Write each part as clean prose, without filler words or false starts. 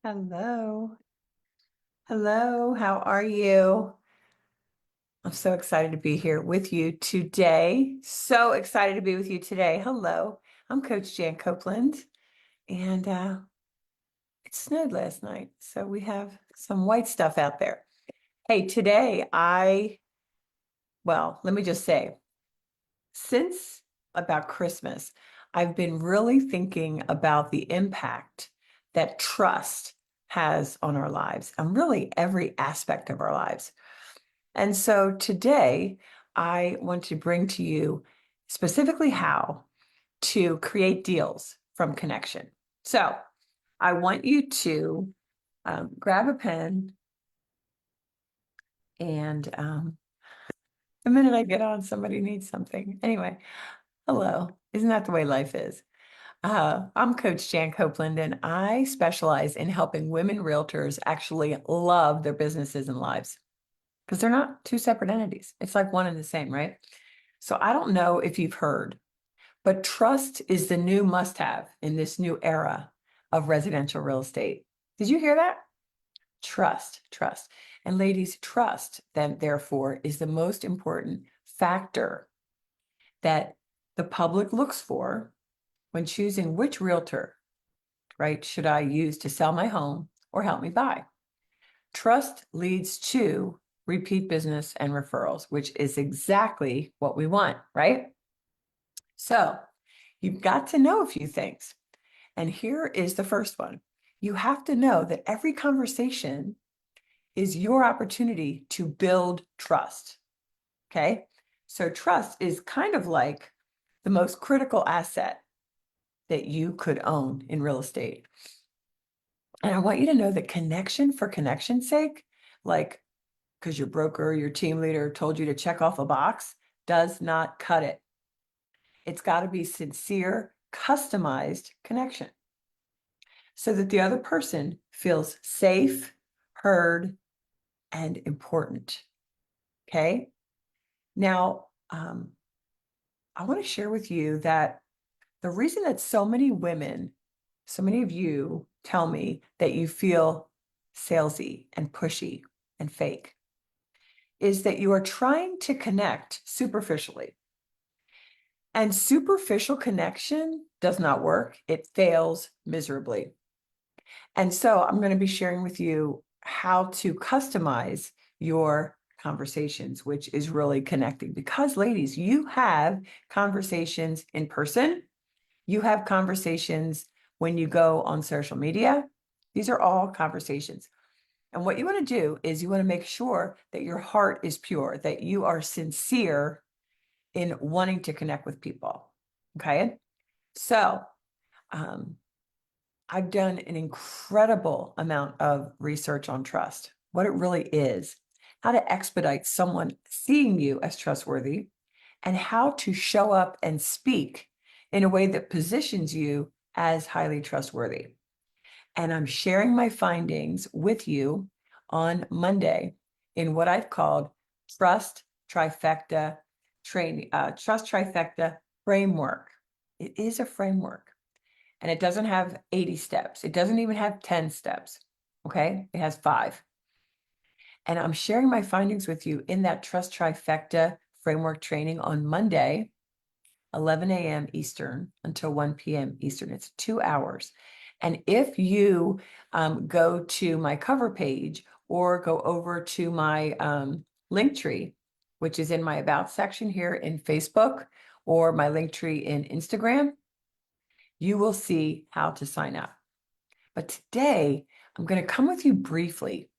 Hello. Hello, how are you? I'm so excited to be here with you today. So excited to be with you today. Hello, I'm Coach Jan Copeland, and it snowed last night, so we have some white stuff out there. Hey, today let me just say, since about Christmas, I've been really thinking about the impact that trust has on our lives and really every aspect of our lives. And so today, I want to bring to you specifically how to create deals from connection. So I want you to grab a pen and the minute I get on, somebody needs something. Anyway, hello. Isn't that the way life is? I'm Coach Jan Copeland, and I specialize in helping women realtors actually love their businesses and lives because they're not two separate entities. It's like one and the same, right? So I don't know if you've heard, but trust is the new must-have in this new era of residential real estate. Did you hear that? Trust, trust. And ladies, trust then therefore is the most important factor that the public looks for when choosing which realtor, right, should I use to sell my home or help me buy. Trust leads to repeat business and referrals, which is exactly what we want, right? So you've got to know a few things. And here is the first one. You have to know that every conversation is your opportunity to build trust. Okay. So trust is kind of like the most critical asset that you could own in real estate. And I want you to know that connection for connection's sake, like because your broker, your team leader told you to check off a box, does not cut it. It's got to be sincere, customized connection so that the other person feels safe, heard, and important. Okay. Now, I want to share with you that the reason that so many women, so many of you tell me that you feel salesy and pushy and fake is that you are trying to connect superficially. And superficial connection does not work. It fails miserably. And so I'm going to be sharing with you how to customize your conversations, which is really connecting. Because, ladies, you have conversations in person, you have conversations when you go on social media. These are all conversations. And what you want to do is you want to make sure that your heart is pure, that you are sincere in wanting to connect with people. Okay. So, um, I've done an incredible amount of research on trust, what it really is, how to expedite someone seeing you as trustworthy, and how to show up and speak in a way that positions you as highly trustworthy. And I'm sharing my findings with you on Monday in what I've called Trust Trifecta Trust Trifecta Framework. It is a framework. And it doesn't have 80 steps. It doesn't even have 10 steps. Okay. It has 5. And I'm sharing my findings with you in that Trust Trifecta framework training on Monday, 11 a.m. Eastern until 1 p.m. Eastern. It's 2 hours. And if you go to my cover page or go over to my link tree, which is in my About section here in Facebook or my link tree in Instagram, you will see how to sign up. But today, I'm going to come with you briefly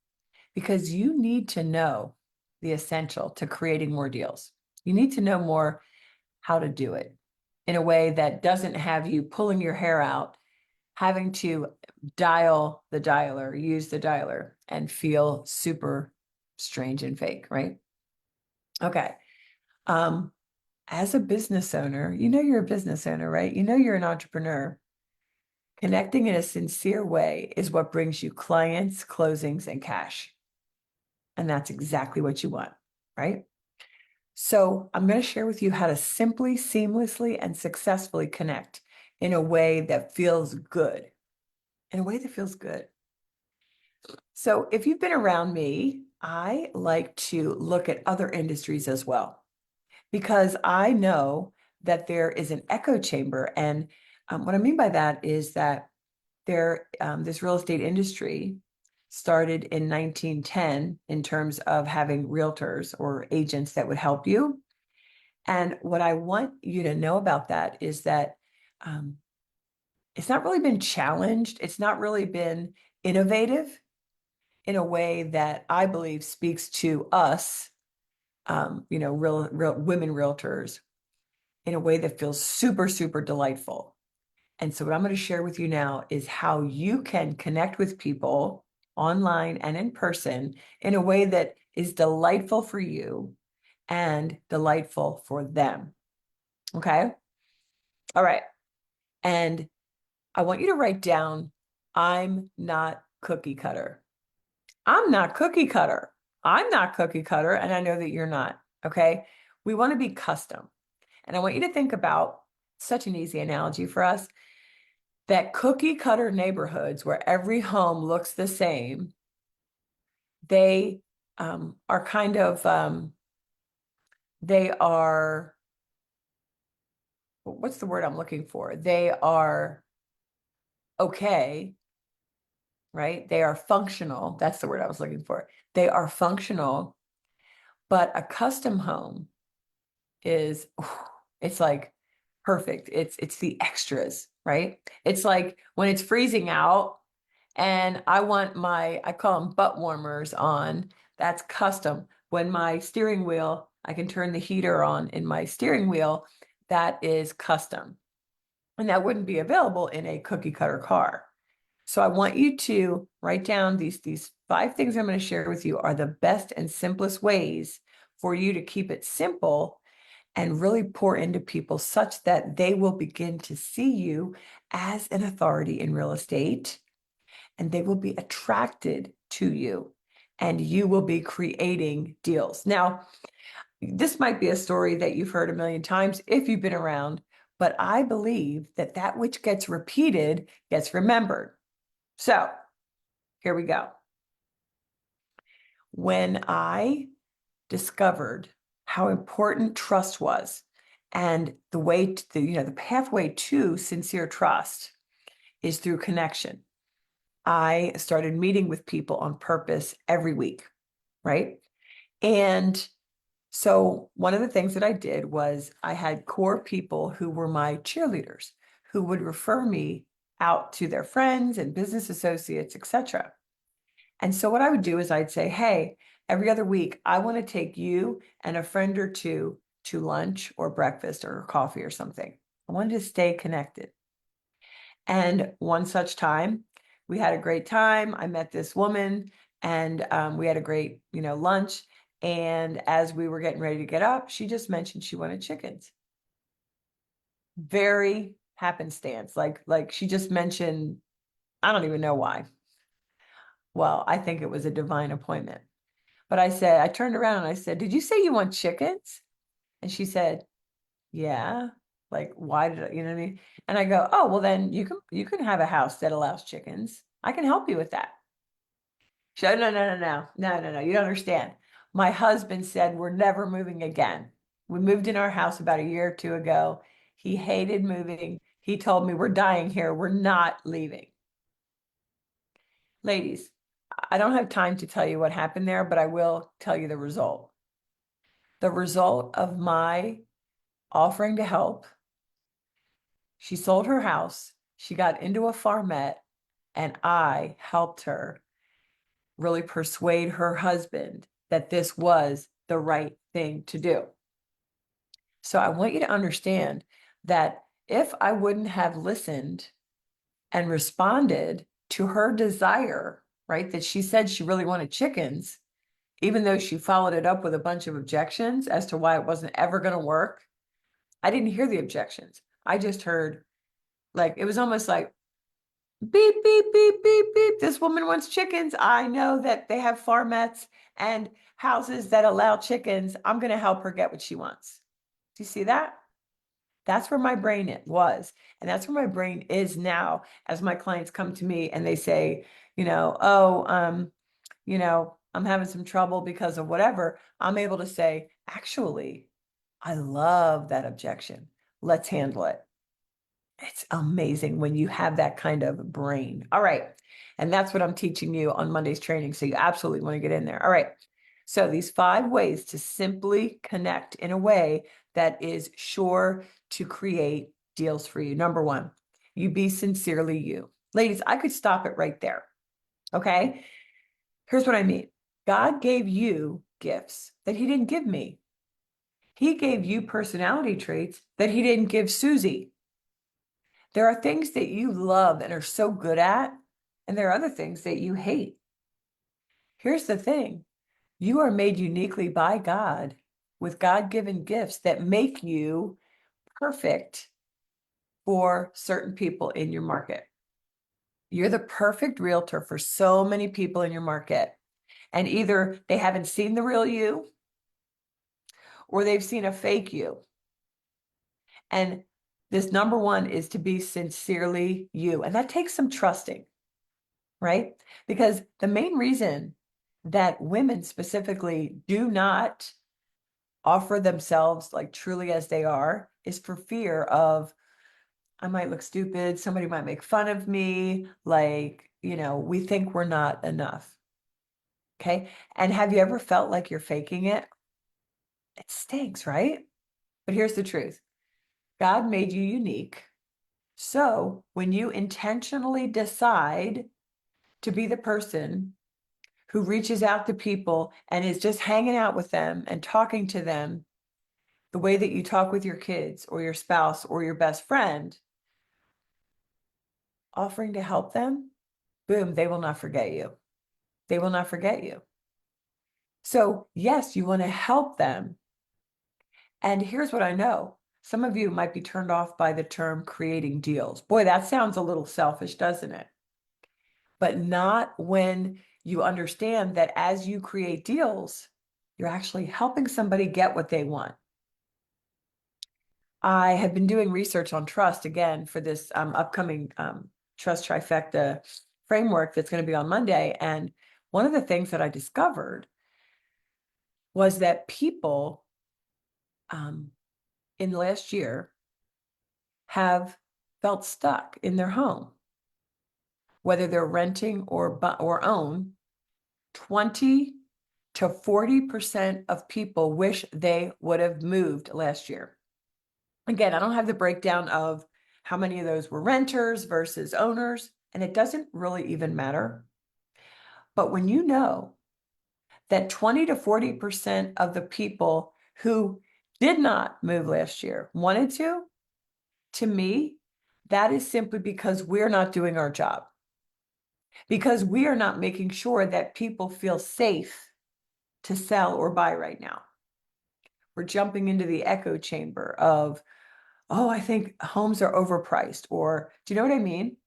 because you need to know the essential to creating more deals. You need to know more how to do it in a way that doesn't have you pulling your hair out, having to dial the dialer, use the dialer, and feel super strange and fake, right? Okay. As a business owner, you know you're a business owner, right? You know you're an entrepreneur. Connecting in a sincere way is what brings you clients, closings, and cash. And that's exactly what you want, right? So I'm going to share with you how to simply, seamlessly, and successfully connect in a way that feels good. In a way that feels good. So if you've been around me, I like to look at other industries as well, because I know that there is an echo chamber. And what I mean by that is that this real estate industry started in 1910 in terms of having realtors or agents that would help you. And what I want you to know about that is that um, it's not really been challenged. It's not really been innovative in a way that I believe speaks to us, real women realtors in a way that feels super, super delightful. And so what I'm going to share with you now is how you can connect with people online and in person in a way that is delightful for you and delightful for them. Okay. All right. And I want you to write down, I'm not cookie cutter. I'm not cookie cutter. I'm not cookie cutter. And I know that you're not. Okay. We want to be custom. And I want you to think about such an easy analogy for us that cookie cutter neighborhoods where every home looks the same, they are kind of, they are, what's the word I'm looking for? They are okay, right? They are functional. That's the word I was looking for. They are functional, but a custom home is, it's like perfect. It's the extras, right? It's like when it's freezing out and I want I call them butt warmers on, that's custom. When my steering wheel, I can turn the heater on in my steering wheel, that is custom. And that wouldn't be available in a cookie cutter car. So I want you to write down these 5 things I'm going to share with you are the best and simplest ways for you to keep it simple and really pour into people such that they will begin to see you as an authority in real estate and they will be attracted to you and you will be creating deals. Now, this might be a story that you've heard a million times if you've been around, but I believe that that which gets repeated gets remembered. So here we go. When I discovered how important trust was and the way to, the pathway to sincere trust is through connection. I started meeting with people on purpose every week, right? And so one of the things that I did was I had core people who were my cheerleaders who would refer me out to their friends and business associates, etc. And so what I would do is I'd say, hey, every other week, I want to take you and a friend or two to lunch or breakfast or coffee or something. I wanted to stay connected. And one such time, we had a great time. I met this woman and we had a great, lunch. And as we were getting ready to get up, she just mentioned she wanted chickens. Very happenstance. Like she just mentioned, I don't even know why. Well, I think it was a divine appointment. But I turned around and I said, did you say you want chickens? And she said, yeah. Like, why did I, you know what I mean? And I go, oh, well then you can have a house that allows chickens. I can help you with that. She said, no, no, no, no, no, no, no. You don't understand. My husband said we're never moving again. We moved in our house about a year or two ago. He hated moving. He told me we're dying here. We're not leaving. Ladies, I don't have time to tell you what happened there, but I will tell you the result. The result of my offering to help, she sold her house, she got into a farmette, and I helped her really persuade her husband that this was the right thing to do. So I want you to understand that if I wouldn't have listened and responded to her desire, right, that she said she really wanted chickens, even though she followed it up with a bunch of objections as to why it wasn't ever going to work, I didn't hear the objections. I just heard, like, it was almost like beep, beep, beep, beep, beep. This woman wants chickens. I know that they have farmettes and houses that allow chickens. I'm going to help her get what she wants. Do you see that? That's where my brain was. And that's where my brain is now as my clients come to me and they say, oh, I'm having some trouble because of whatever. I'm able to say, actually, I love that objection. Let's handle it. It's amazing when you have that kind of brain. All right. And that's what I'm teaching you on Monday's training. So you absolutely want to get in there. All right. So these 5 ways to simply connect in a way that is sure to create deals for you. Number 1, you be sincerely you. Ladies, I could stop it right there. Okay. Here's what I mean. God gave you gifts that he didn't give me. He gave you personality traits that he didn't give Susie. There are things that you love and are so good at, and there are other things that you hate. Here's the thing. You are made uniquely by God with God-given gifts that make you perfect for certain people in your market. You're the perfect realtor for so many people in your market. And either they haven't seen the real you or they've seen a fake you. And this number 1 is to be sincerely you. And that takes some trusting, right? Because the main reason that women specifically do not offer themselves like truly as they are is for fear of, I might look stupid, somebody might make fun of me, like, we think we're not enough. Okay. And have you ever felt like you're faking it? It stinks, right? But here's the truth. God made you unique. So when you intentionally decide to be the person who reaches out to people and is just hanging out with them and talking to them the way that you talk with your kids or your spouse or your best friend, offering to help them, boom, they will not forget you. They will not forget you. So yes, you want to help them. And here's what I know. Some of you might be turned off by the term creating deals. Boy, that sounds a little selfish, doesn't it? But not when you understand that as you create deals, you're actually helping somebody get what they want. I have been doing research on trust again for this upcoming trust trifecta framework that's going to be on Monday. And one of the things that I discovered was that people in the last year have felt stuck in their home, whether they're renting or own. 20 to 40% of people wish they would have moved last year. Again, I don't have the breakdown of how many of those were renters versus owners, and it doesn't really even matter. But when you know that 20 to 40% of the people who did not move last year wanted to me, that is simply because we're not doing our job. Because we are not making sure that people feel safe to sell or buy right now. We're jumping into the echo chamber of, oh, I think homes are overpriced, or do you know what I mean?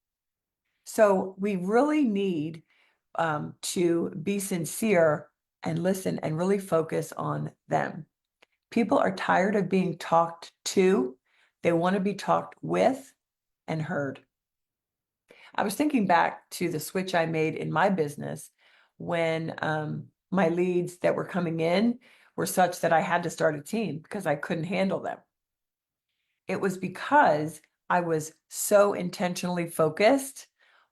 So we really need to be sincere and listen and really focus on them. People are tired of being talked to. They want to be talked with and heard. I was thinking back to the switch I made in my business when my leads that were coming in were such that I had to start a team because I couldn't handle them. It was because I was so intentionally focused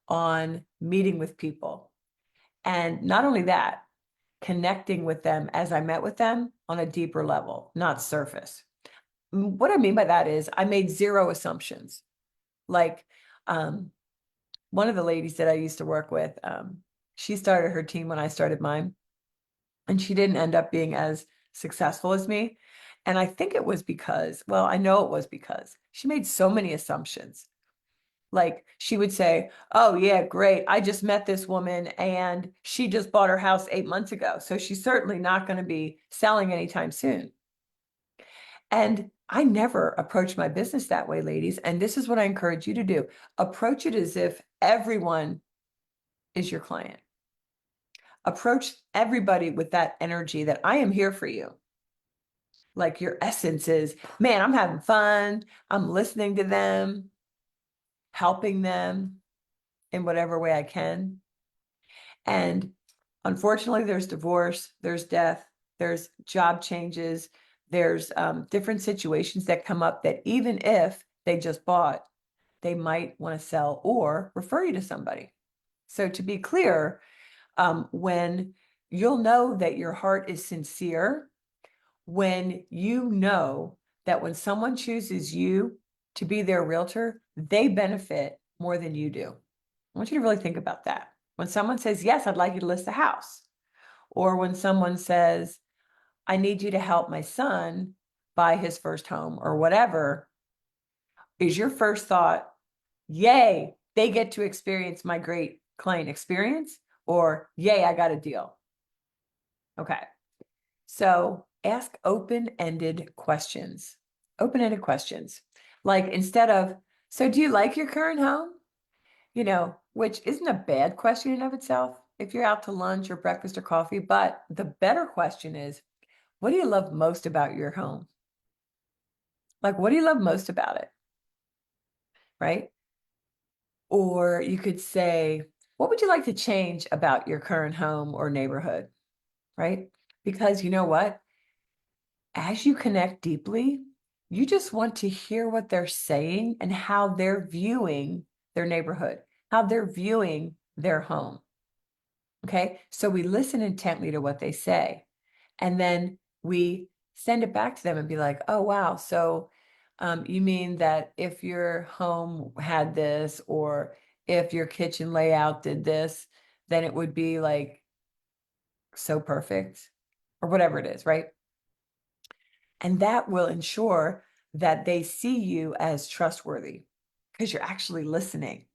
on meeting with people. And not only that, connecting with them as I met with them on a deeper level, not surface. What I mean by that is I made 0 assumptions. Like one of the ladies that I used to work with, she started her team when I started mine, and she didn't end up being as successful as me. And I think it was because, well, I know it was because she made so many assumptions. Like she would say, oh, yeah, great. I just met this woman and she just bought her house 8 months ago. So she's certainly not going to be selling anytime soon. And I never approach my business that way, ladies. And this is what I encourage you to do. Approach it as if everyone is your client. Approach everybody with that energy that I am here for you. Like your essence is, man, I'm having fun. I'm listening to them, helping them in whatever way I can. And unfortunately, there's divorce, there's death, there's job changes, there's different situations that come up that even if they just bought, they might want to sell or refer you to somebody. So to be clear, when you'll know that your heart is sincere, when you know that when someone chooses you to be their realtor, they benefit more than you do. I want you to really think about that. When someone says, yes, I'd like you to list the house, or when someone says, I need you to help my son buy his first home or whatever, is your first thought, yay, they get to experience my great client experience, or yay, I got a deal? Okay. So ask open-ended questions. Open-ended questions. Like instead of, so do you like your current home? Which isn't a bad question in of itself if you're out to lunch or breakfast or coffee, but the better question is, what do you love most about your home? Like, what do you love most about it? Right? Or you could say, what would you like to change about your current home or neighborhood? Right? Because you know what? As you connect deeply, you just want to hear what they're saying and how they're viewing their neighborhood, how they're viewing their home. Okay. So we listen intently to what they say. And then we send it back to them and be like, oh, wow. So you mean that if your home had this, or if your kitchen layout did this, then it would be like so perfect, or whatever it is, right? And that will ensure that they see you as trustworthy because you're actually listening.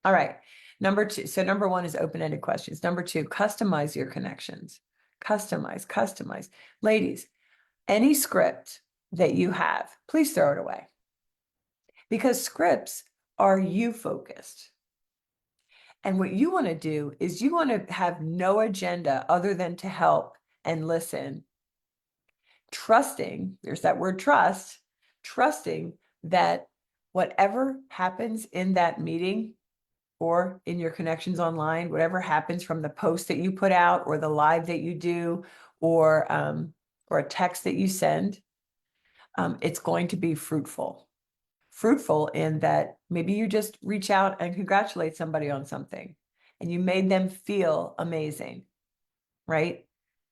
All right. Number two. So number one is open-ended questions. Number two, customize your connections. Customize. Ladies, any script that you have, please throw it away because scripts are you focused. And what you want to do is you want to have no agenda other than to help and listen, trusting, there's that word trust, trusting that whatever happens in that meeting or in your connections online, whatever happens from the post that you put out or the live that you do or a text that you send, it's going to be fruitful. Fruitful in that maybe you just reach out and congratulate somebody on something and you made them feel amazing, right?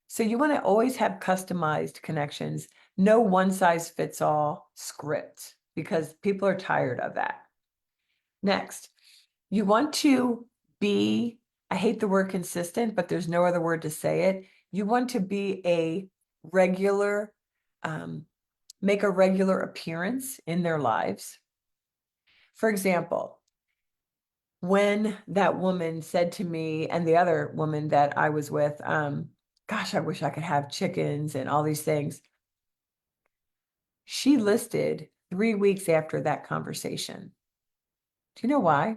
So you want to always have customized connections, no one size fits all script, because people are tired of that. Next, you want to be, I hate the word consistent, but there's no other word to say it. You want to be a regular, make a regular appearance in their lives. For example, when that woman said to me and the other woman that I was with, gosh, I wish I could have chickens and all these things. She listed 3 weeks after that conversation. Do you know why?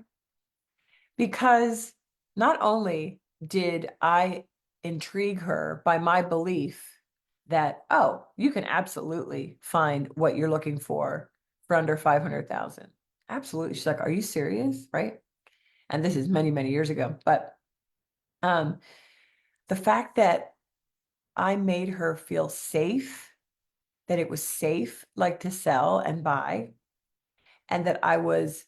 Because not only did I intrigue her by my belief that, oh, you can absolutely find what you're looking for under 500,000. Absolutely. She's like, are you serious? Right. And this is many, many years ago. But um, the fact that I made her feel safe, that it was safe, like to sell and buy, and that I was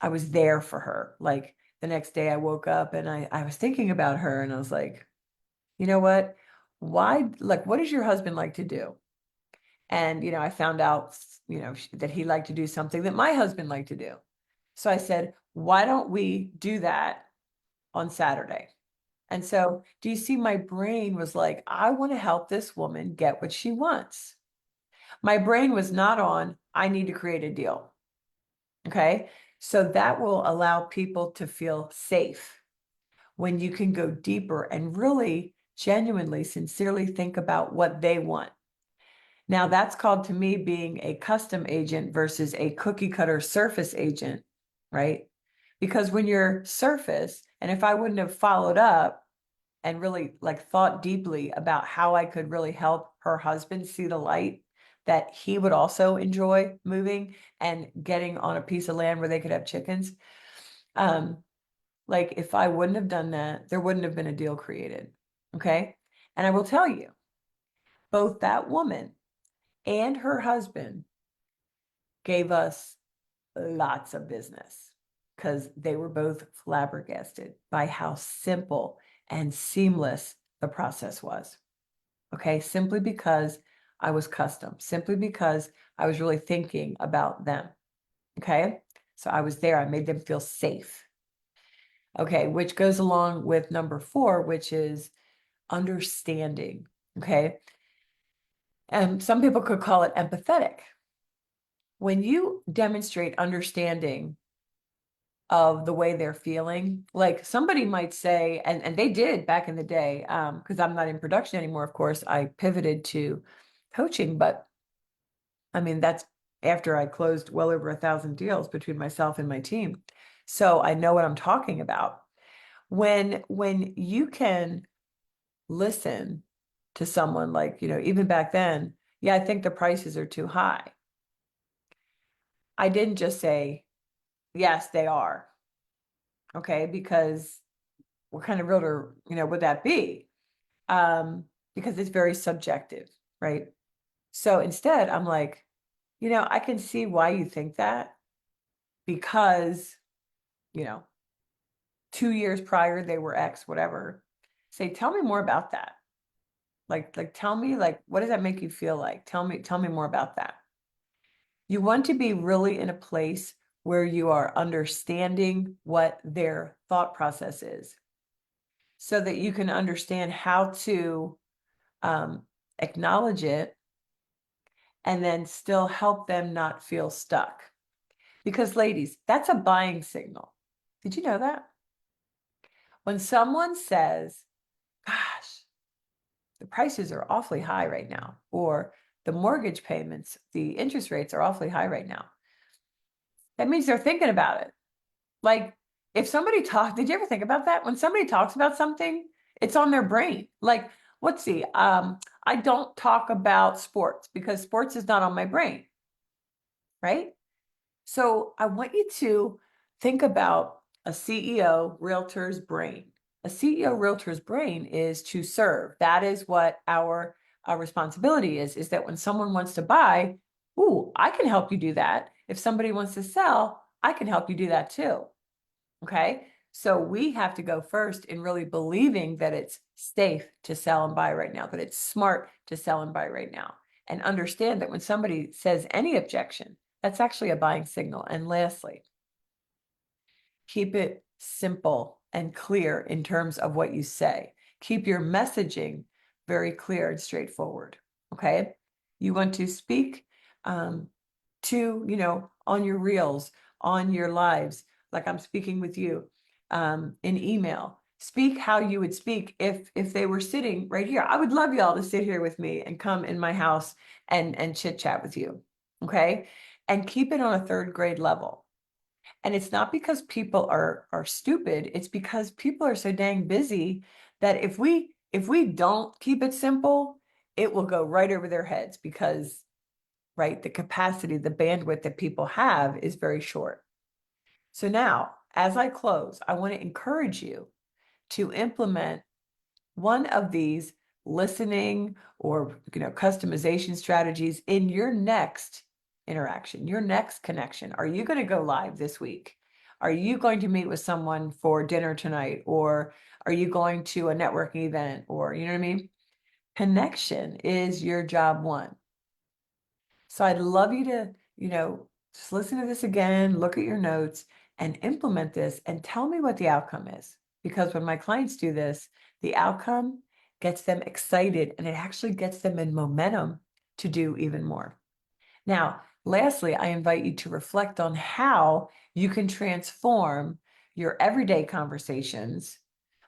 there for her. Like the next day I woke up and I was thinking about her and I was like, you know what? Why, like, what does your husband like to do? And, I found out, that he liked to do something that my husband liked to do. So I said, why don't we do that on Saturday? And so do you see my brain was like, I want to help this woman get what she wants. My brain was not on, I need to create a deal. Okay. So that will allow people to feel safe when you can go deeper and really genuinely, sincerely think about what they want. Now, that's called to me being a custom agent versus a cookie cutter surface agent, right? Because when you're surface, and if I wouldn't have followed up, and really like thought deeply about how I could really help her husband see the light that he would also enjoy moving and getting on a piece of land where they could have chickens. Um, like if I wouldn't have done that, there wouldn't have been a deal created. Okay. And I will tell you, both that woman and her husband gave us lots of business because they were both flabbergasted by how simple and seamless the process was. Okay, simply because I was custom, simply because I was really thinking about them. Okay, so I was there, I made them feel safe. Okay, which goes along with number 4, which is understanding. Okay, and some people could call it empathetic. When you demonstrate understanding of the way they're feeling. Like somebody might say, and they did back in the day, because I'm not in production anymore, of course, I pivoted to coaching, but I mean, that's after I closed well over 1,000 deals between myself and my team. So I know what I'm talking about. When you can listen to someone like, even back then, yeah, I think the prices are too high. I didn't just say, yes, they are. Okay, because what kind of realtor, would that be? Because it's very subjective, right? So instead, I'm like, I can see why you think that because, you know, 2 years prior they were X, whatever. Say, tell me more about that. Like, tell me, like, what does that make you feel like? Tell me more about that. You want to be really in a place where you are understanding what their thought process is, so that you can understand how to um, acknowledge it and then still help them not feel stuck. Because, ladies, that's a buying signal. Did you know that? When someone says, gosh, the prices are awfully high right now, or the mortgage payments, the interest rates are awfully high right now, that means they're thinking about it. Like, if somebody talks, did you ever think about that? When somebody talks about something, it's on their brain. Like, let's see, I don't talk about sports because sports is not on my brain, right? So I want you to think about a CEO realtor's brain. A CEO realtor's brain is to serve. That is what our responsibility is that when someone wants to buy, ooh, I can help you do that. If somebody wants to sell, I can help you do that too. Okay. So we have to go first in really believing that it's safe to sell and buy right now, that it's smart to sell and buy right now, and understand that when somebody says any objection, that's actually a buying signal. And lastly, keep it simple and clear in terms of what you say. Keep your messaging very clear and straightforward. Okay. You want to speak to, on your reels, on your lives, like I'm speaking with you, in email. Speak how you would speak if they were sitting right here. I would love y'all to sit here with me and come in my house and chit chat with you. Okay. And keep it on a 3rd grade level. And it's not because people are stupid, it's because people are so dang busy that if we don't keep it simple, it will go right over their heads because, right, the capacity, the bandwidth that people have is very short. So now, as I close, I want to encourage you to implement one of these listening or customization strategies in your next interaction, your next connection. Are you going to go live this week? Are you going to meet with someone for dinner tonight? Or are you going to a networking event? Or, you know what I mean? Connection is your job 1. So I'd love you to, just listen to this again, look at your notes and implement this and tell me what the outcome is. Because when my clients do this, the outcome gets them excited and it actually gets them in momentum to do even more. Now, lastly, I invite you to reflect on how you can transform your everyday conversations,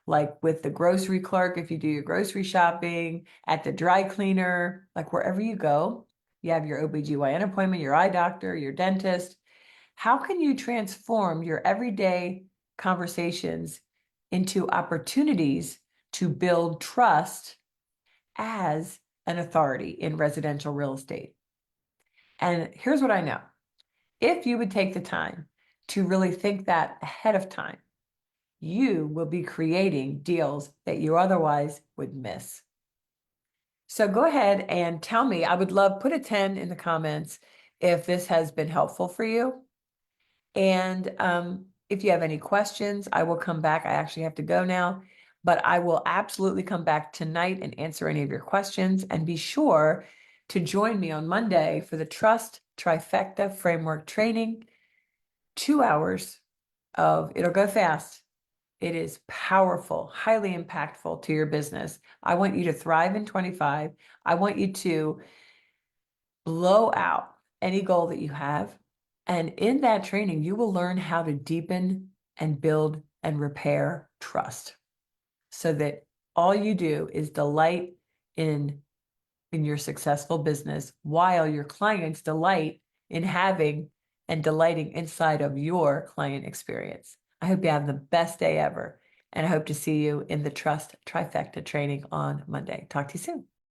like with the grocery clerk, if you do your grocery shopping, at the dry cleaner, like wherever you go, you have your OBGYN appointment, your eye doctor, your dentist. How can you transform your everyday conversations into opportunities to build trust as an authority in residential real estate. And here's what I know. If you would take the time to really think that ahead of time, you will be creating deals that you otherwise would miss. So go ahead and tell me. I would love, put a 10 in the comments if this has been helpful for you. And if you have any questions, I will come back. I actually have to go now, but I will absolutely come back tonight and answer any of your questions. And be sure to join me on Monday for the Trust Trifecta Framework Training. 2 hours of, it'll go fast. It is powerful, highly impactful to your business. I want you to thrive in 25. I want you to blow out any goal that you have. And in that training, you will learn how to deepen and build and repair trust so that all you do is delight in your successful business while your clients delight in having and delighting inside of your client experience. I hope you have the best day ever. And I hope to see you in the Trust Trifecta training on Monday. Talk to you soon.